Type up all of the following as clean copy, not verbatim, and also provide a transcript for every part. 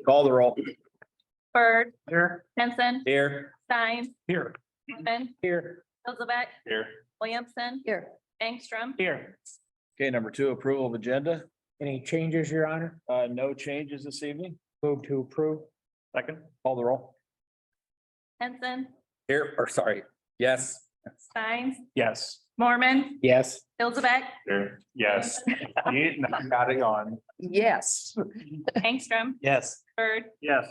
Call the roll. Bird, Here. Henson, Here. Stein, Here. Mormon, Here. Elizabeth, Here. Williamson, Here. Angstrom, Here. Okay, number two, approval of agenda. Any changes, Your Honor? No changes this evening. Move to approve. Second. Call the roll. Henson, Here, or sorry, yes. Stein, Yes. Mormon, Yes. Elizabeth, Here. Yes. Got it on. Yes. Angstrom, Yes. Bird, Yes.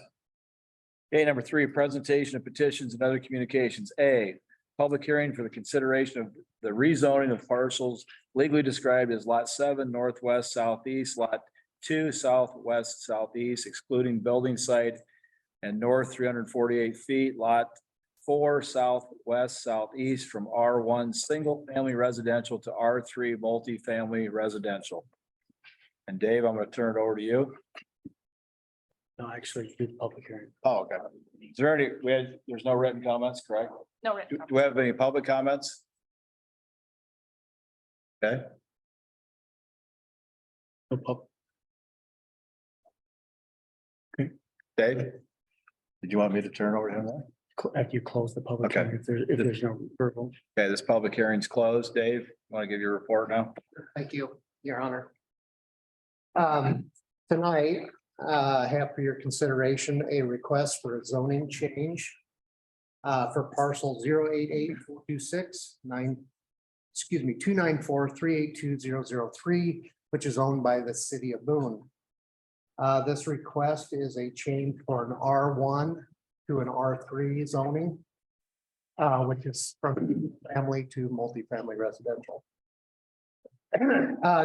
Okay, number three, presentation of petitions and other communications. A, public hearing for the consideration of the rezoning of parcels legally described as lot 7 northwest southeast, lot 2 southwest southeast, excluding building site and north 348 feet, lot 4 southwest southeast from R1 single family residential to R3 multifamily residential. And Dave, I'm going to turn it over to you. No, actually, do the public hearing. Oh, okay. Is there any, there's no written comments, correct? no Do written. do we have any public comments? Okay, No pub- Dave? Did you want me to turn over to him? After you close the public Okay. hearing, if there's no verbal. Okay, this public hearing's closed. Dave, want to give your report now? Thank you, Your Honor. Tonight, have for your consideration a request for a zoning change for parcel 294-382-003, which is owned by the city of Boone. This request is a change for an R1 to an R3 zoning, which is from family to multifamily residential.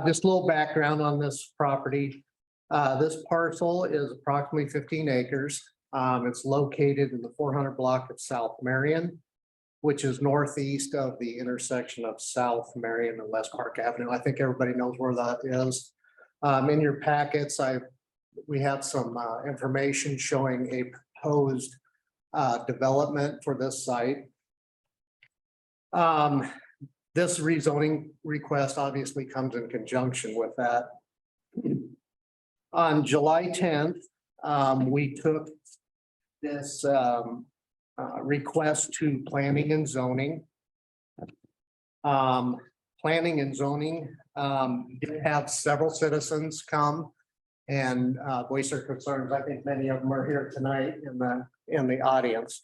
Just a little background on this property. This parcel is approximately 15 acres. It's located in the 400 block of South Marion, which is northeast of the intersection of South Marion and West Park Avenue. I think everybody knows where that is. In your packets, we have some information showing a proposed development for this site. This rezoning request obviously comes in conjunction with that. On July 10th, we took this request to planning and zoning. Planning and zoning did have several citizens come and voice their concerns. I think many of them are here tonight in the audience.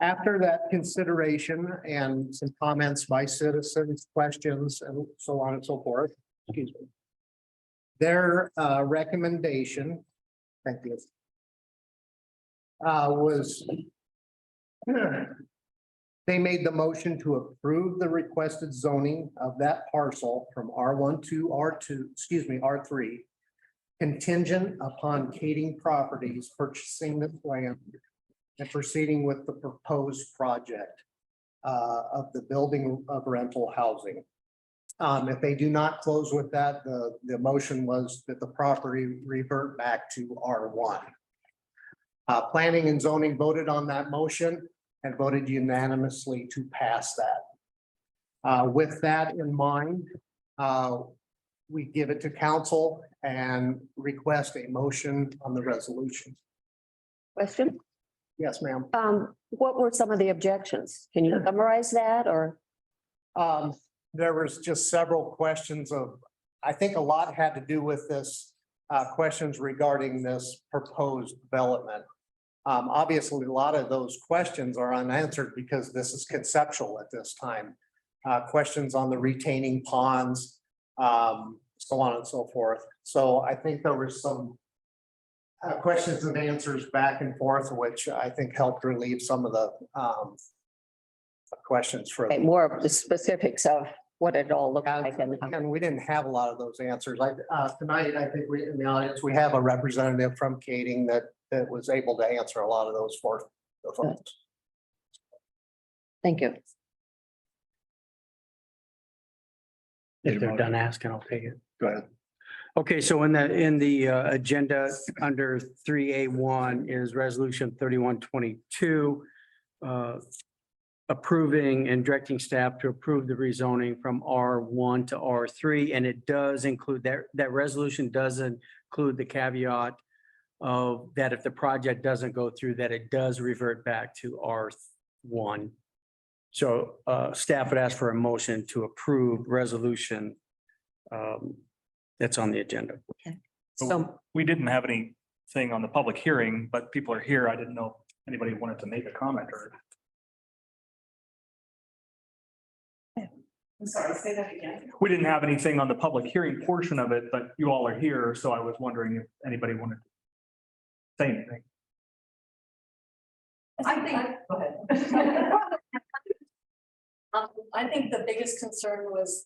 After that consideration and some comments by citizens, questions, and so on and so forth, excuse me. Their recommendation, thank you, was they made the motion to approve the requested zoning of that parcel from R1 to R3, contingent upon Kading Properties purchasing this land and proceeding with the proposed project of the building of rental housing. If they do not close with that, the motion was that the property revert back to R1. Planning and zoning voted on that motion and voted unanimously to pass that. With that in mind, we give it to council and request a motion on the resolution. Question? Yes, ma'am. What were some of the objections? Can you summarize that or? There was just several questions of, I think a lot had to do with this, questions regarding this proposed development. Obviously, a lot of those questions are unanswered because this is conceptual at this time. Questions on the retaining ponds, so on and so forth. So I think there was some questions and answers back and forth, which I think helped relieve some of the questions for. Okay, more of the specifics of what it all looked like. And we didn't have a lot of those answers. Tonight, I think we, in the audience, we have a representative from Kading that was able to answer a lot of those for the folks. Thank you. If they're done asking, I'll take it. Go ahead. Okay, so in the agenda under 3A1 is resolution 3122. Approving and directing staff to approve the rezoning from R1 to R3. And it does include that resolution does include the caveat that if the project doesn't go through, that it does revert back to R1. So staff would ask for a motion to approve resolution that's on the agenda. So, We didn't have anything on the public hearing, but people are here. I didn't know if anybody wanted to make a comment or. I'm sorry, say that again. We didn't have anything on the public hearing portion of it, but you all are here, so I was wondering if anybody wanted to say anything. I think, go ahead. I think the biggest concern was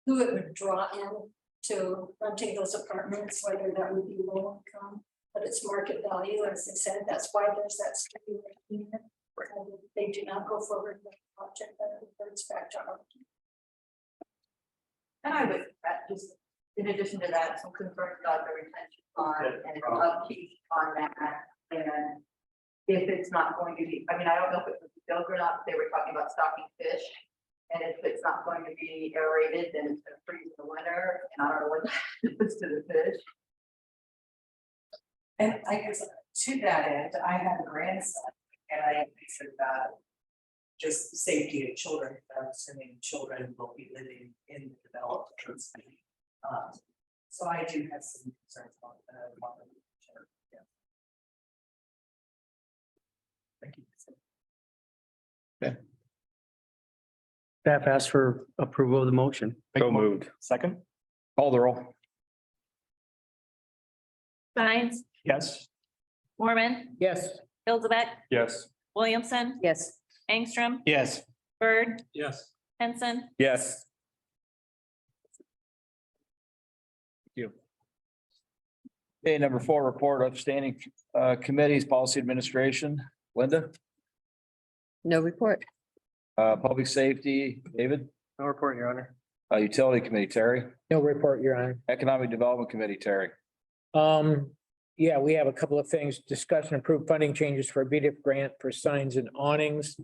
who it would draw in to renting those apartments, whether that would be low income, but it's market value, as I said, that's why there's that stipulation. They do not go forward with the project that reverts back to our. And I would, just in addition to that, some concerns about the retention fund and its upkeep on that. And if it's not going to be, I mean, I don't know if it was a joke or not, but they were talking about stocking fish. And if it's not going to be aerated, then it's gonna freeze in the winter, and I don't know what that does to the fish. And I guess to that end, I have a grandson and I consider that just the safety of children. I'm assuming children will be living in the developed areas. So I do have some concerns about the yeah. Thank you. Staff asks for approval of the motion. So moved. Second? Call the roll. Steins, Yes. Mormon, Yes. Hildebach, Yes. Williamson, yes, Angstrom, Yes. Bird, Yes. Henson, Yes. Thank you. Okay, number 4, report of standing committees, policy administration. Linda, no report. public safety, David, No report, Your Honor. utility committee, Terry, No report, Your Honor. economic development committee, Terry. Yeah, we have a couple of things. Discuss and approve funding changes for a BDIF grant for signs and awnings.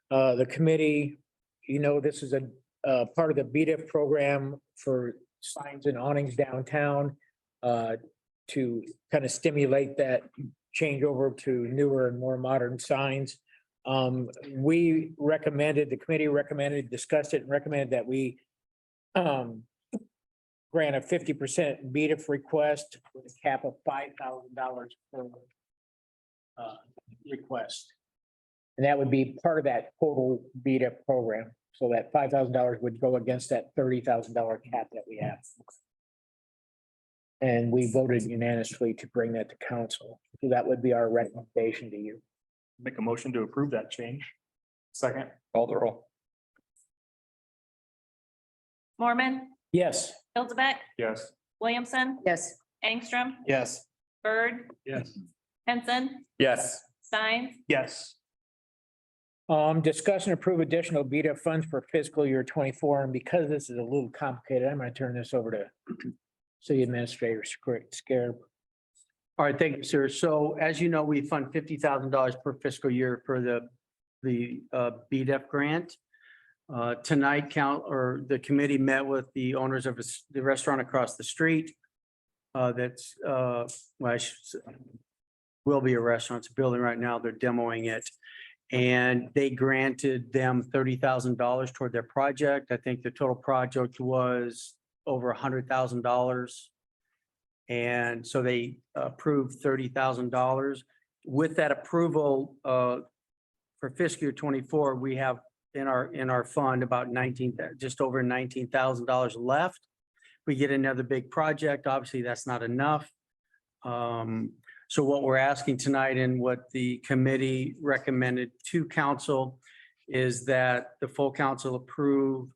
The committee, this is a part of the BDIF program for signs and awnings downtown. To kind of stimulate that change over to newer and more modern signs. We recommended, the committee recommended, discussed it and recommended that we grant a 50% BDIF request with a cap of $5,000 per request. And that would be part of that total BDIF program. So that $5,000 would go against that $30,000 cap that we have. And we voted unanimously to bring that to council. So that would be our recommendation to you. Make a motion to approve that change. Second? Call the roll. Mormon, Yes. Hildebach, Yes. Williamson, Yes, Angstrom, Yes. Bird, Yes. Henson, Yes. Steins, Yes. Discuss and approve additional BDIF funds for fiscal year 24. And because this is a little complicated, I'm going to turn this over to City Administrator Scared. All right, thank you, sir. So as you know, we fund $50,000 per fiscal year for the BDEF grant. Tonight, the committee met with the owners of the restaurant across the street. That's will be a restaurant. It's a building right now. They're demoing it. And they granted them $30,000 toward their project. I think the total project was over $100,000. And so they approved $30,000. With that approval, for fiscal year 24, we have in our fund about just over $19,000 left. We get another big project. Obviously, that's not enough. So what we're asking tonight and what the committee recommended to council is that the full council approve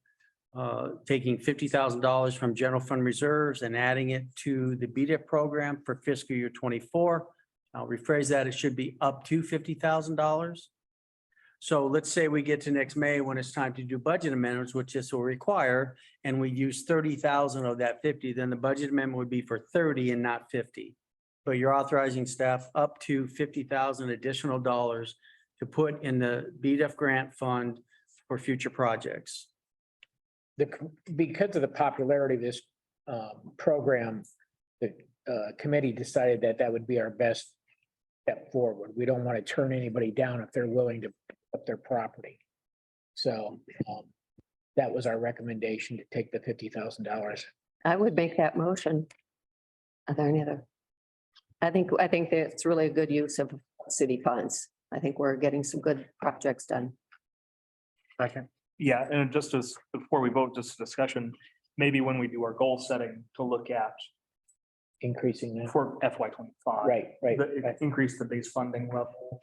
taking $50,000 from general fund reserves and adding it to the BDIF program for fiscal year 24. I'll rephrase that. It should be up to $50,000. So let's say we get to next May when it's time to do budget amendments, which this will require, and we use 30,000 of that 50, then the budget amendment would be for 30 and not 50. But you're authorizing staff up to 50,000 additional dollars to put in the BDIF grant fund for future projects. Because of the popularity of this program, committee decided that that would be our best step forward. We don't want to turn anybody down if they're willing to put up their property. So that was our recommendation, to take the $50,000. I would make that motion. Are there any other? I think that it's really a good use of city funds. I think we're getting some good projects done. Second. Yeah, and just as, before we vote, just a discussion, maybe when we do our goal setting to look at Increasing that. for FY 25. Right, right. Increase the base funding level.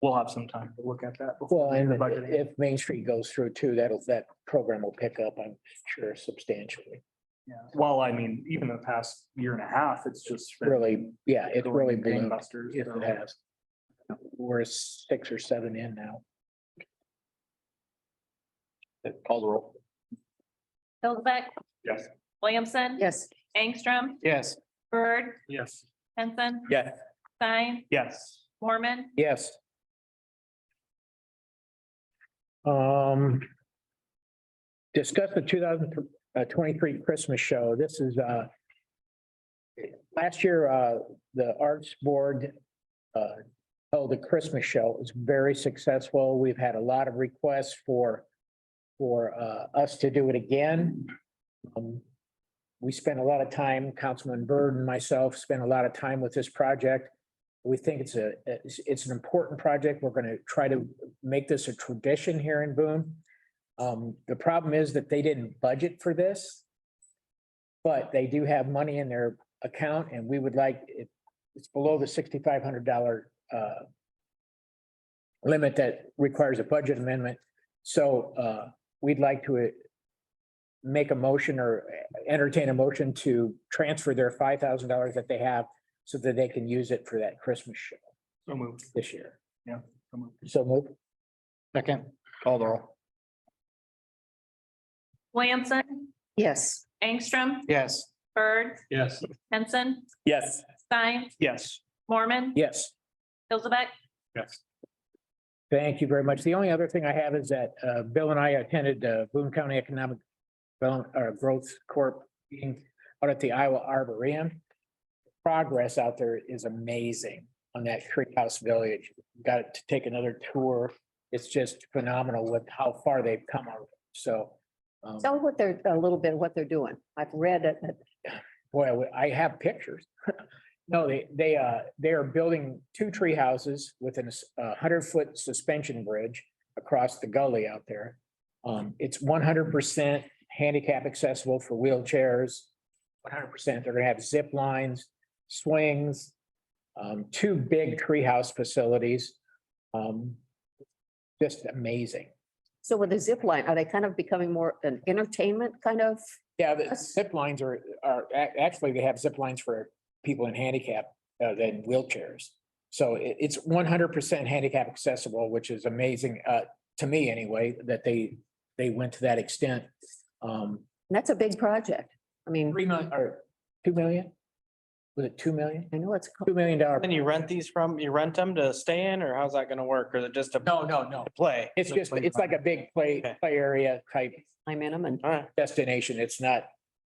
We'll have some time to look at that. before Well, we do and the budgeting. if Main Street goes through too, that program will pick up, I'm sure, substantially. Yeah, well, I mean, even the past year and a half, it's just. been Really, yeah, it's going really ballooned. gangbusters, Yes, so. it has. We're 6 or 7 in now. Call the roll. Hillsaback, Yes. Williamson. Yes, Angstrom, Yes. Bird, Yes. Henson, Yeah. Stein, Yes. Mormon, Yes. Discuss the 2023 Christmas show. This is, last year, the Arts Board held a Christmas show. It was very successful. We've had a lot of requests for us to do it again. We spent a lot of time, Councilman Byrd and myself spent a lot of time with this project. We think it's an important project. We're going to try to make this a tradition here in Boone. The problem is that they didn't budget for this, but they do have money in their account, and we would like it's below the $6,500 limit that requires a budget amendment. So we'd like to make a motion or entertain a motion to transfer their $5,000 that they have so that they can use it for that Christmas show So moved. this year. So moved. So move. Second. Call the roll. Williamson, yes, Angstrom, Yes. Bird, Yes. Henson, Yes. Stein, Yes. Mormon, Yes. Hillsaback, Yes. Thank you very much. The only other thing I have is that Bill and I attended Boone County Economic Growth Corp meeting out at the Iowa Arboretum. Progress out there is amazing on that Treehouse Village. Got to take another tour. It's just phenomenal with how far they've come already. So, tell what they're, a little bit of what they're doing. I've read it. boy, I have pictures. No, they are building 2 tree houses with a 100-foot suspension bridge across the gully out there. It's 100% handicap accessible for wheelchairs. 100%. They're gonna have zip lines, swings, 2 big treehouse facilities. Just amazing. So with the zip line, are they kind of becoming more an entertainment kind of? Yeah, the zip lines are actually, they have zip lines for people in handicap than wheelchairs. So it's 100% handicap accessible, which is amazing to me anyway, that they went to that extent. That's a big project. I mean, 3 million or 2 million? Was it 2 million? I know it's. $2 million. And you rent these you rent them to stay in, or how's that gonna work? Or is it just a No. play? It's just, it's like a big play area type I'm in them and All right, destination. It's not,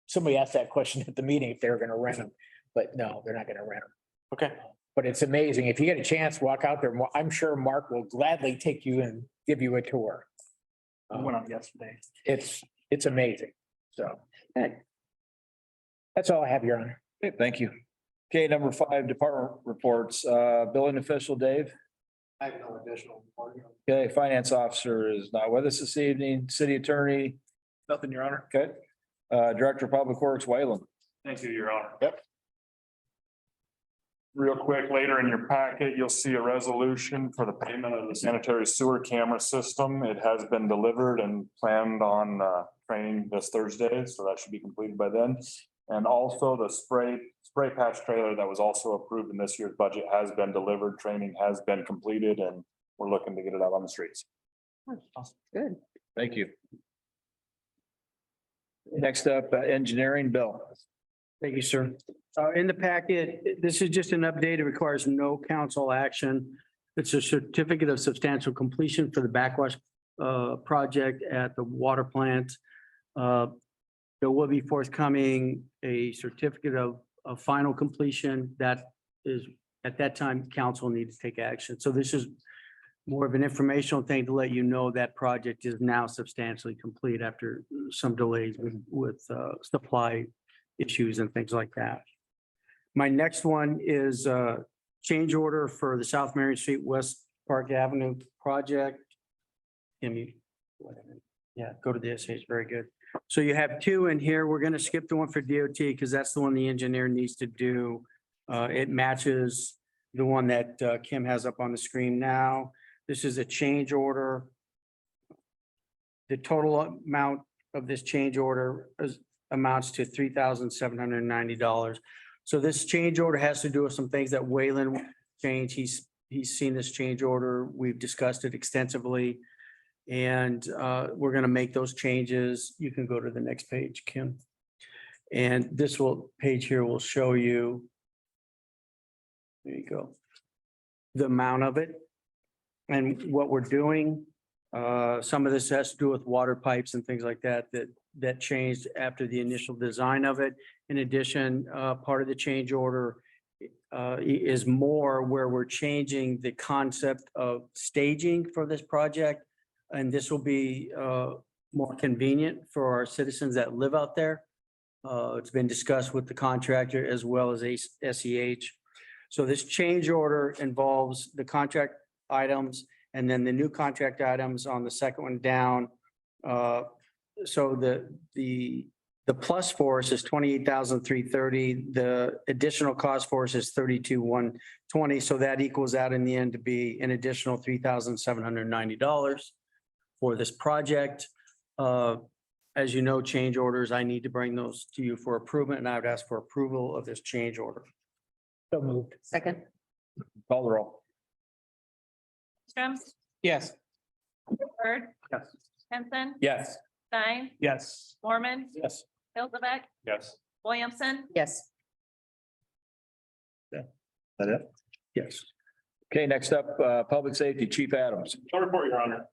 somebody asked that question at the meeting if they were gonna rent them, but no, they're not gonna rent them. okay. But it's amazing. If you get a chance, walk out there. I'm sure Mark will gladly take you and give you a tour. I went on yesterday. It's amazing. So. That's all I have, Your Honor. Okay, thank you. Okay, number 5, department reports. Billing official, Dave. I have no additional. Okay, finance officer is not with us this evening. City attorney. Nothing, Your Honor. Okay. Director of Public Works, Wayland. Thank you, Your Honor. Yep. Real quick, later in your packet, you'll see a resolution for the payment of the sanitary sewer camera system. It has been delivered and planned on training this Thursday, so that should be completed by then. And also the spray patch trailer that was also approved in this year's budget has been delivered, training has been completed, and we're looking to get it out on the streets. good. Thank you. Next up, engineering, Bill. Thank you, sir. In the packet, this is just an update. It requires no council action. It's a certificate of substantial completion for the backwash project at the water plant. There will be forthcoming a certificate of final completion that is, at that time, council needs to take action. So this is more of an informational thing to let you know that project is now substantially complete after some delays with supply issues and things like that. My next one is change order for the South Marion Street West Park Avenue project. Can you? Yeah, go to the SH, very good. So you have two in here. We're gonna skip the one for DOT because that's the one the engineer needs to do. It matches the one that Kim has up on the screen now. This is a change order. The total amount of this change order amounts to $3,790. So this change order has to do with some things that Wayland changed. He's seen this change order. We've discussed it extensively. And we're gonna make those changes. You can go to the next page, Kim. And this page here will show you. There you go. The amount of it. And what we're doing, some of this has to do with water pipes and things like that, that changed after the initial design of it. In addition, part of the change order is more where we're changing the concept of staging for this project. And this will be more convenient for our citizens that live out there. It's been discussed with the contractor as well as SEH. So this change order involves the contract items and then the new contract items on the second one down. So the plus for us is 28,330. The additional cost for us is 32,120. So that equals out in the end to be an additional $3,790 for this project. As you know, change orders, I need to bring those to you for approval, and I would ask for approval of this change order. So moved. Second, Call the roll. Ingstrom, Yes. Bird, Yes. Henson, Yes. Stein, Yes. Mormon, Yes. Hilsaback, Yes. Williamson, yes. That it? Yes. Okay, next up, Public Safety, Chief Adams. I'll report, Your Honor.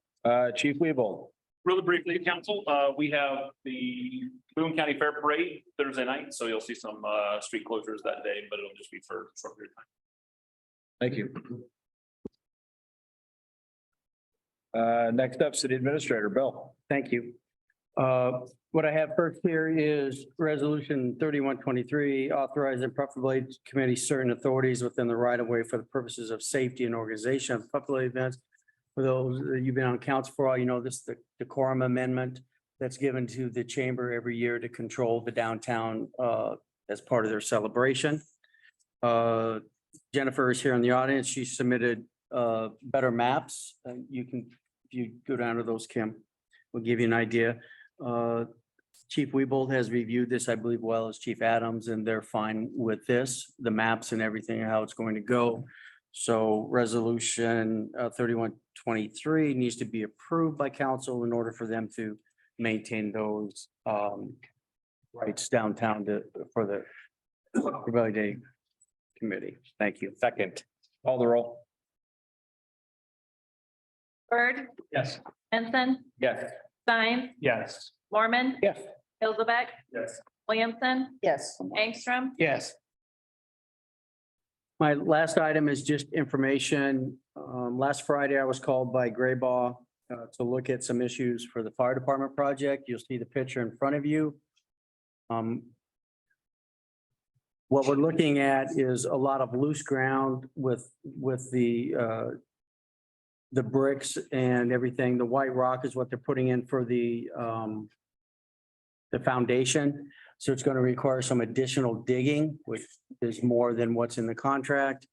Chief Weebold. Really briefly, council, we have the Boone County Fair Parade Thursday night, so you'll see some street closures that day, but it'll just be for a short period of time. Thank you. Next up, City Administrator, Bill. Thank you. What I have first here is Resolution 3123, authorizing Public Blade Committee certain authorities within the right of way for the purposes of safety and organization of public events. For those that you've been on council for all, you know, this is the decorum amendment that's given to the chamber every year to control the downtown as part of their celebration. Jennifer is here in the audience. She submitted better maps. You can, if you go down to those, Kim, we'll give you an idea. Chief Weebold has reviewed this, I believe, well as Chief Adams, and they're fine with this, the maps and everything, how it's going to go. So resolution 3123 needs to be approved by council in order for them to maintain those rights downtown for the Rebellion Day Committee. Thank you. Second. Call the roll. Bird, Yes. Henson, Yes. Stein, Yes. Mormon, Yes. Hilsaback, Yes. Williamson, Yes. Ingstrom, Yes. My last item is just information. Last Friday, I was called by Graybaugh to look at some issues for the fire department project. You'll see the picture in front of you. What we're looking at is a lot of loose ground with the bricks and everything. The white rock is what they're putting in for the foundation. So it's going to require some additional digging, which is more than what's in the contract.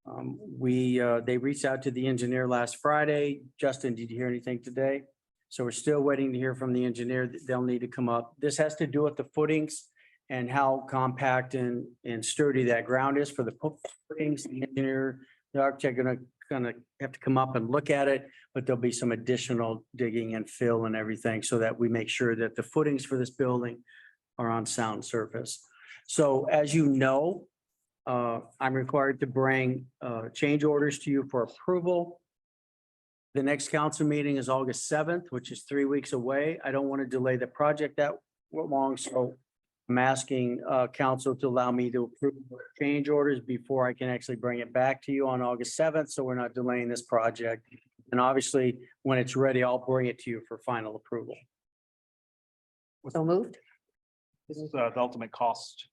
They reached out to the engineer last Friday. Justin, did you hear anything today? So we're still waiting to hear from the engineer. They'll need to come up. This has to do with the footings and how compact and sturdy that ground is for the footings. The engineer, the architect gonna have to come up and look at it, but there'll be some additional digging and fill and everything so that we make sure that the footings for this building are on sound surface. So as you know, I'm required to bring change orders to you for approval. The next council meeting is August 7th, which is 3 weeks away. I don't want to delay the project long, so I'm asking council to allow me to approve change orders before I can actually bring it back to you on August 7th, so we're not delaying this project. And obviously, when it's ready, I'll bring it to you for final approval. So moved. This is the ultimate cost.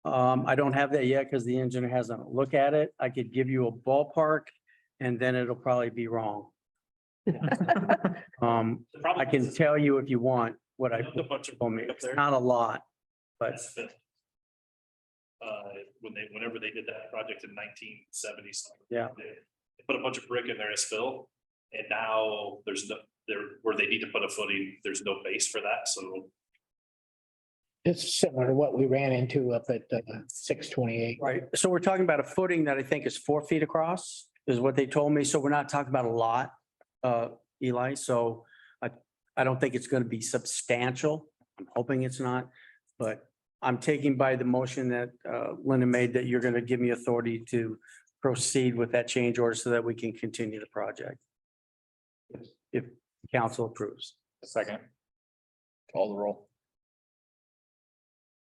I don't have that yet because the engineer hasn't looked at it. I could give you a ballpark and then it'll probably be wrong. I can tell you if you want what I A bunch of told me. up It's there. not a lot, but That's the, whenever they did that project in 1970 something. Yeah. They put a bunch of brick in there as fill, and now there's no, there, where they need to put a footing, there's no base for that, so. It's similar to what we ran into up at 628. right. So we're talking about a footing that I think is 4 feet across is what they told me. So we're not talking about a lot, Eli. So I don't think it's going to be substantial. I'm hoping it's not, but I'm taking by the motion that Linda made that you're going to give me authority to proceed with that change order so that we can continue the project. If council approves. Second. Call the roll.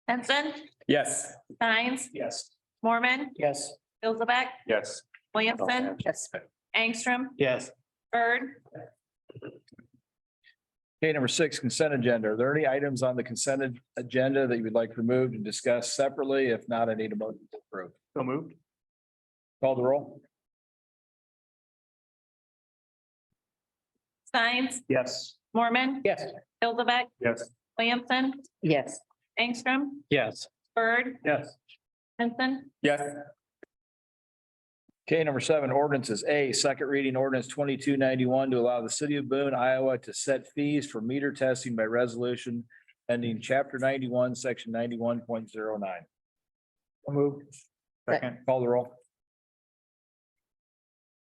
Henson, Yes. Steins, Yes. Mormon, Yes. Hilsaback, Yes. Williamson, Yes. Angstrom, Yes. Bird, Okay, number 6, consent agenda. Are there any items on the consent agenda that you would like removed and discussed separately? If not, I need a motion to approve. So moved. Call the roll. Steins, Yes. Mormon, Yes. Hilsaback, Yes. Williamson, Yes. Angstrom, Yes. Bird, Yes. Henson, Yes. Okay, number 7, ordinances. A, second reading ordinance 2291 to allow the city of Boone, Iowa to set fees for meter testing by resolution ending chapter 91, section 91.09. Move. Second. Call the roll.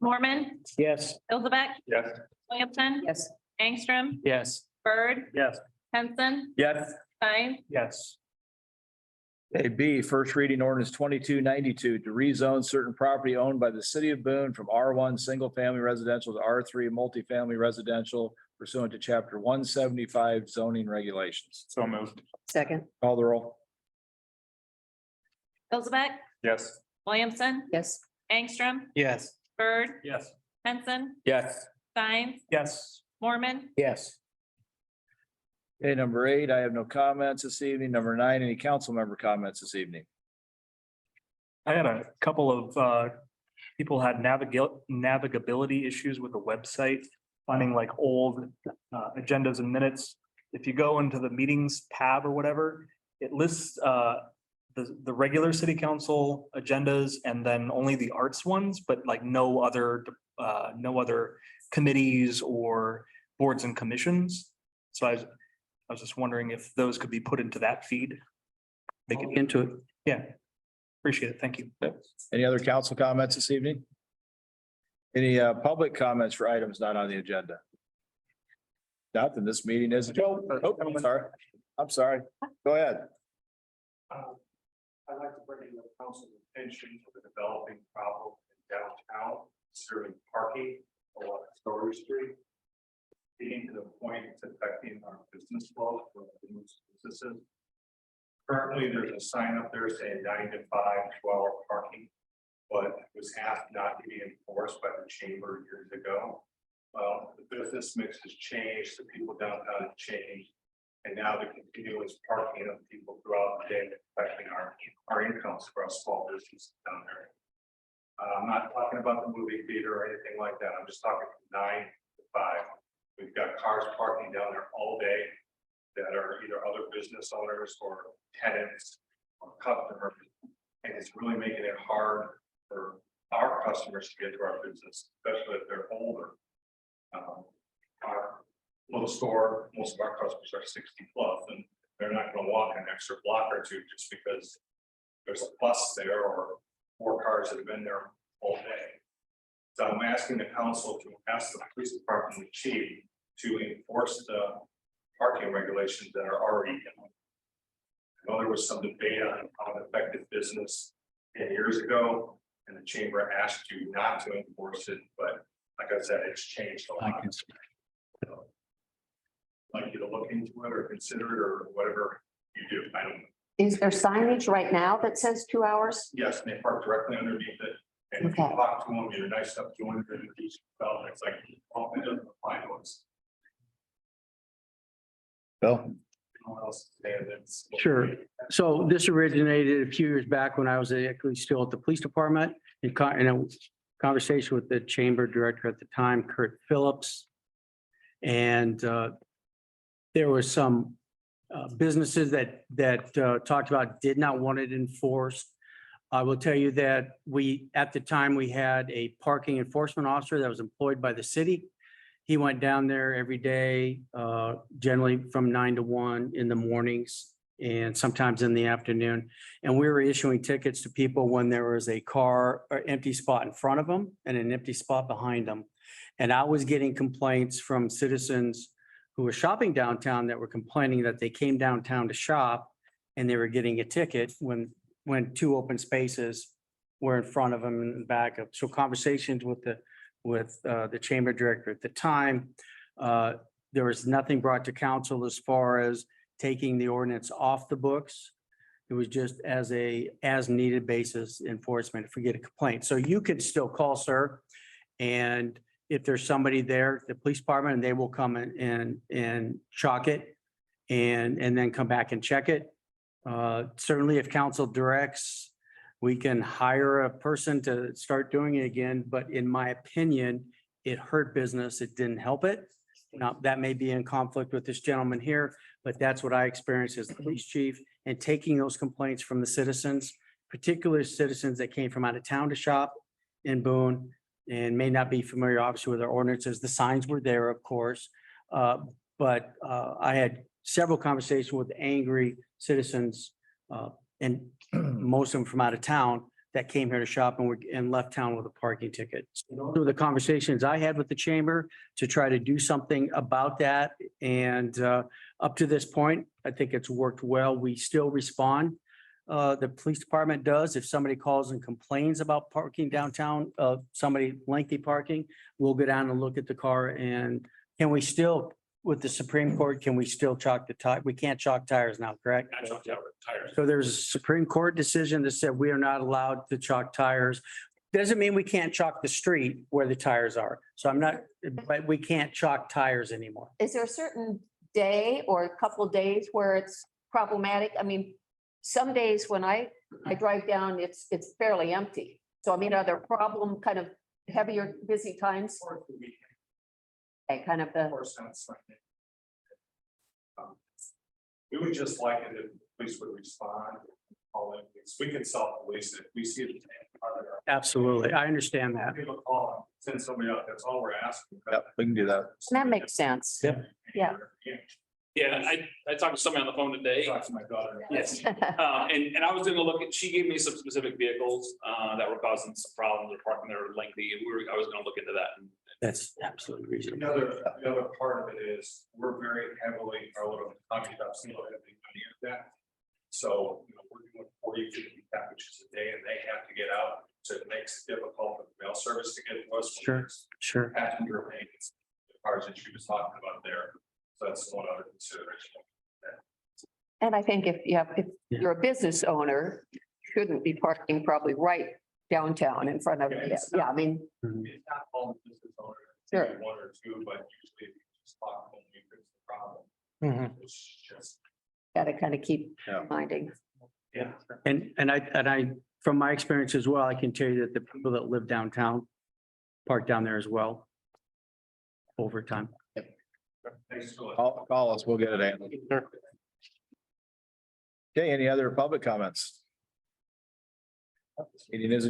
Mormon, Yes. Hilsaback, Yes. Williamson, Yes. Angstrom, Yes. Bird, Yes. Henson, Yes. Steins, Yes. A, B, first reading ordinance 2292 to rezone certain property owned by the city of Boone from R1 single family residential to R3 multifamily residential pursuant to chapter 175 zoning regulations. So moved. Second. Call the roll. Hilsaback, Yes. Williamson, Yes. Angstrom, Yes. Bird, Yes. Henson, Yes. Steins, Yes. Mormon, Yes. Okay, number 8, I have no comments this evening. Number 9, any council member comments this evening? I had a couple of people had navigability issues with the website, finding like old agendas and minutes. If you go into the meetings tab or whatever, it lists the regular city council agendas and then only the arts ones, but like no other committees or boards and commissions. So I was just wondering if those could be put into that feed. Make it Into it. Yeah. Appreciate it. Thank you. Any other council comments this evening? Any public comments for items not on the agenda? Not that this meeting is. Oh, I'm sorry. I'm sorry. Go ahead. I'd like to bring in the council's attention to the developing problem in downtown, serving parking along Story Street. Getting to the point it's affecting our business flow for businesses. Currently, there's a sign up there saying 9 to 5, 2-hour parking, but it was asked not to be enforced by the chamber years ago. Well, the business mix has changed, the people downtown have changed, and now the continuous parking of people throughout the day affecting our incomes for our small businesses down there. I'm not talking about the movie theater or anything like that. I'm just talking from 9 to 5. We've got cars parking down there all day that are either other business owners or tenants or customers. And it's really making it hard for our customers to get to our business, especially if they're older. Our little store, most of our customers are 60 plus, and they're not going to walk an extra block or two just because there's a bus there or 4 cars that have been there all day. So I'm asking the council to ask the police department and chief to enforce the parking regulations that are already in. I know there was some debate on how it affected business 10 years ago, and the chamber asked you not to enforce it, but like I said, it's changed a lot. like you to look into it or consider it or whatever you do. I don't, Is there signage right now that says 2 hours? yes, and they park directly underneath it. And if you Okay. talk to them, you're nice up to them, it's like, oh, it doesn't apply to us. Bill? No one else is there, that's- Sure. So this originated a few years back when I was actually still at the police department in a conversation with the chamber director at the time, Kurt Phillips. And there were some businesses that talked about did not want it enforced. I will tell you that at the time, we had a parking enforcement officer that was employed by the city. He went down there every day, generally from 9 to 1 in the mornings and sometimes in the afternoon. And we were issuing tickets to people when there was a car or empty spot in front of them and an empty spot behind them. And I was getting complaints from citizens who were shopping downtown that were complaining that they came downtown to shop and they were getting a ticket when 2 open spaces were in front of them and back of. So conversations with the chamber director at the time, there was nothing brought to council as far as taking the ordinance off the books. It was just as needed basis enforcement, if we get a complaint. So you could still call, sir. And if there's somebody there, the police department, and they will come in and chalk it and then come back and check it. Certainly if council directs, we can hire a person to start doing it again, but in my opinion, it hurt business. It didn't help it. Now, that may be in conflict with this gentleman here, but that's what I experienced as the police chief, and taking those complaints from the citizens, particularly citizens that came from out of town to shop in Boone and may not be familiar, obviously, with our ordinances. The signs were there, of course. But I had several conversations with angry citizens, and most of them from out of town that came here to shop and left town with a parking ticket. So those were the conversations I had with the chamber to try to do something about that. And up to this point, I think it's worked well. We still respond. The police department does. If somebody calls and complains about parking downtown, somebody lengthy parking, we'll go down and look at the car. And can we still, with the Supreme Court, can we still chalk the tire? We can't chalk tires now, correct? I chalked out tires. So there's a Supreme Court decision that said we are not allowed to chalk tires. Doesn't mean we can't chalk the street where the tires are. So but we can't chalk tires anymore. Is there a certain day or a couple of days where it's problematic? I mean, some days when I drive down, it's fairly empty. So I mean, are there problem kind of heavier, busy times? Okay, kind of the, We would just like it if the police would respond, call in, we can self-police it, we see it. Absolutely. I understand that. Give a call, send somebody out, that's all we're asking. Yep, we can do that. that makes sense. Yep. Yeah. Yeah, I talked to somebody on the phone today. Talk to my daughter. Yes. And I was gonna look at, she gave me some specific vehicles that were causing some problems or parking there lengthy, and I was gonna look into that. And That's absolutely reasonable. The other part of it is, we're very heavily, our little coffee shops, heavily money at that. So, we're doing 40, 50 packages a day, and they have to get out, so it makes it difficult for the mail service to get to us. Sure. Passenger maintenance, the cars that she was talking about there, so that's one other consideration. And I think if you're a business owner, you shouldn't be parking probably right downtown in front of, yeah, I mean, It's not all the business owners, Sure. maybe 1 or 2, but usually if you just talk to them, you fix the problem. Mhm. It's just. gotta kind of keep Yeah. reminding. Yeah. And I, from my experience as well, I can tell you that the people that live downtown park down there as well. Over time. Thanks for Call us, we'll get it handled. Okay, any other public comments? Meeting is adjourned.